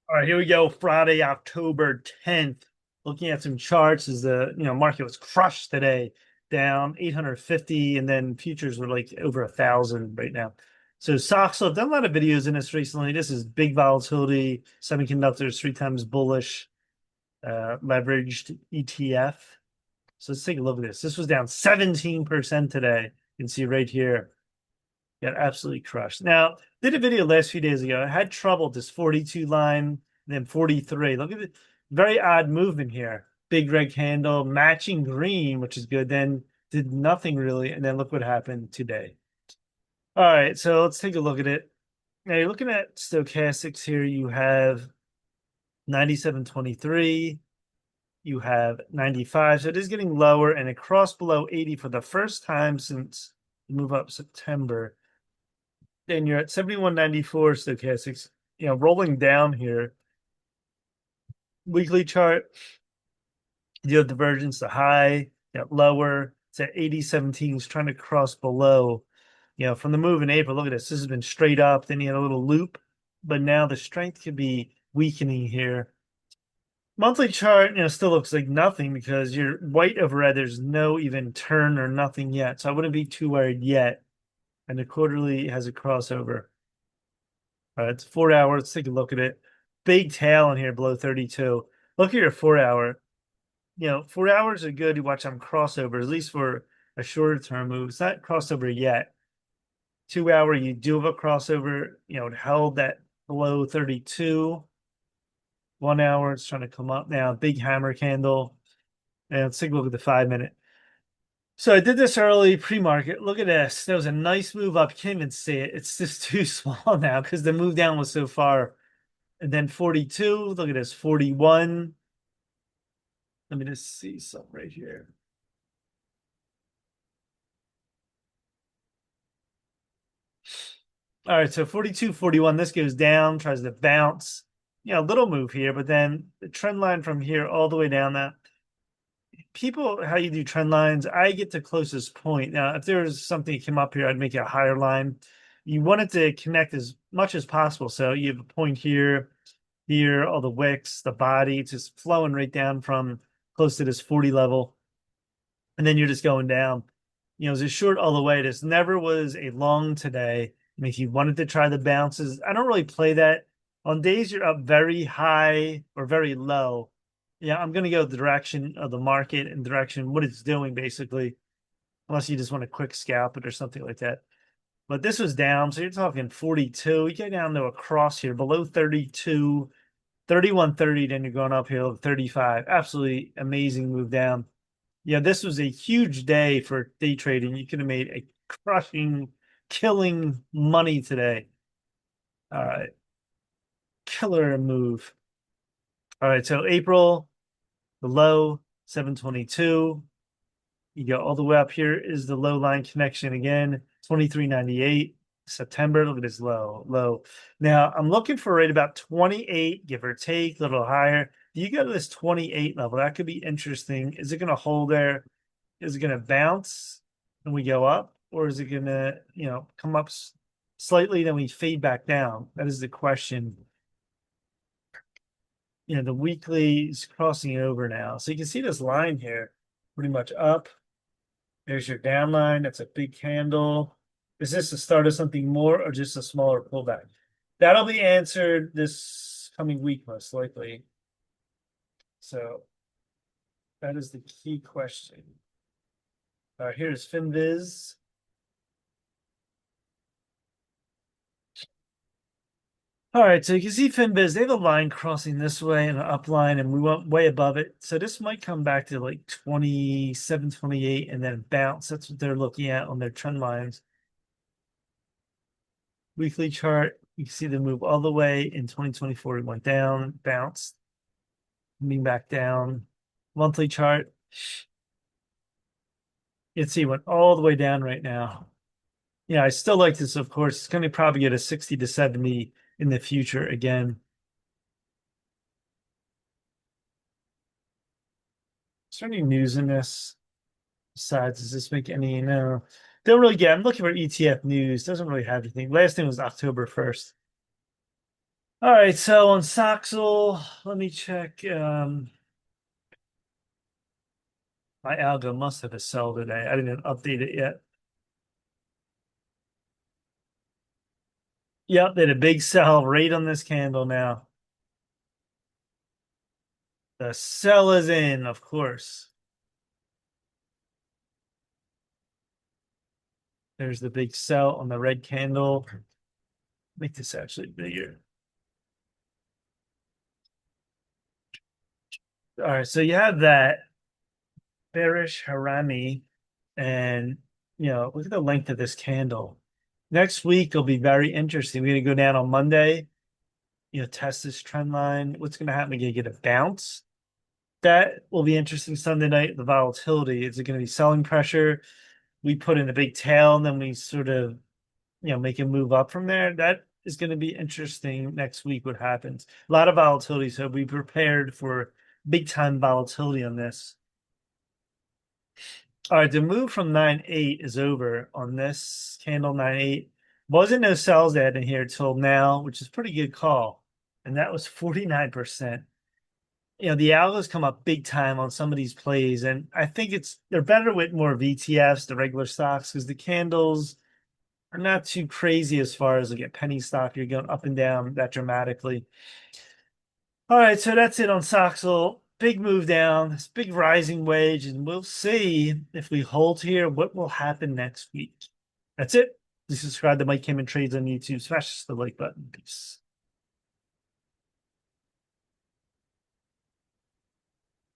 All right, here we go. Friday, October 10th. Looking at some charts as the market was crushed today, down 850, and then futures were like over 1,000 right now. So SOXL, I've done a lot of videos in this recently. This is big volatility, semiconductors, three times bullish, leveraged ETF. So let's take a look at this. This was down 17% today. You can see right here. Got absolutely crushed. Now, did a video last few days ago. I had trouble with this 42 line, then 43. Look at the very odd movement here. Big red candle, matching green, which is good. Then did nothing really. And then look what happened today. All right, so let's take a look at it. Now you're looking at stochastics here. You have 97.23. You have 95. So it is getting lower and it crossed below 80 for the first time since the move up September. Then you're at 71.94 stochastics, rolling down here. Weekly chart, you have divergence to high, lower. It's at 80.17, is trying to cross below. From the move in April, look at this. This has been straight up. Then you had a little loop, but now the strength could be weakening here. Monthly chart, still looks like nothing because you're white over red. There's no even turn or nothing yet. So I wouldn't be too worried yet. And the quarterly has a crossover. It's 4 hours. Let's take a look at it. Big tail in here below 32. Look at your 4 hour. 4 hours are good to watch them crossover, at least for a shorter term move. It's not crossover yet. 2 hour, you do have a crossover. It held that below 32. 1 hour, it's trying to come up now. Big hammer candle. And let's take a look at the 5 minute. So I did this early pre-market. Look at this. There was a nice move up. Can't even see it. It's just too small now because the move down was so far. And then 42. Look at this. 41. Let me just see something right here. All right, so 42, 41. This goes down, tries to bounce. A little move here, but then the trend line from here all the way down that people, how you do trend lines, I get the closest point. Now, if there was something that came up here, I'd make it a higher line. You want it to connect as much as possible. So you have a point here, here, all the wicks, the body, it's just flowing right down from close to this 40 level. And then you're just going down. It's a short all the way. This never was a long today. I mean, if you wanted to try the bounces, I don't really play that. On days you're up very high or very low, yeah, I'm going to go the direction of the market and direction what it's doing, basically, unless you just want to quick scalp it or something like that. But this was down, so you're talking 42. You get down to a cross here below 32, 31.30, then you're going uphill 35. Absolutely amazing move down. Yeah, this was a huge day for day trading. You could have made a crushing, killing money today. All right. Killer move. All right. So April, the low, 722. You go all the way up here is the low line connection again, 23.98. September, look at this low. Now I'm looking for right about 28, give or take, a little higher. You go to this 28 level, that could be interesting. Is it going to hold there? Is it going to bounce and we go up, or is it going to, come up slightly, then we fade back down? That is the question. The weekly is crossing over now. So you can see this line here pretty much up. There's your down line. That's a big candle. Is this the start of something more or just a smaller pullback? That'll be answered this coming week, most likely. So that is the key question. All right, here's FinViz. All right, so you can see FinViz, they have a line crossing this way and an up line, and we went way above it. So this might come back to like 27, 28, and then bounce. That's what they're looking at on their trend lines. Weekly chart, you can see the move all the way in 2024. It went down, bounced, coming back down. Monthly chart, you can see it went all the way down right now. Yeah, I still like this, of course. It's going to probably get a 60 to 70 in the future again. Is there any news in this? Besides, does this make any, no. Don't really get, I'm looking for ETF news. Doesn't really have anything. Last thing was October 1st. All right, so on SOXL, let me check. My algo must have a sell today. I didn't update it yet. Yep, they had a big sell right on this candle now. The sell is in, of course. There's the big sell on the red candle. Make this actually bigger. All right, so you have that bearish harami, and look at the length of this candle. Next week will be very interesting. We're gonna go down on Monday, test this trend line. What's gonna happen? We're gonna get a bounce. That will be interesting Sunday night. The volatility. Is it gonna be selling pressure? We put in a big tail, and then we sort of, make a move up from there. That is going to be interesting next week. What happens? A lot of volatility, so be prepared for big time volatility on this. All right, the move from 9-8 is over on this candle. 9-8 wasn't no sells that in here till now, which is pretty good call, and that was 49%. The algos come up big time on some of these plays, and I think they're better with more VTFs, the regular stocks, because the candles are not too crazy as far as like a penny stock. You're going up and down that dramatically. All right, so that's it on SOXL. Big move down, this big rising wage, and we'll see if we hold here, what will happen next week. That's it. Please subscribe to Mike Kim and Trades on YouTube. Smash the like button. Peace.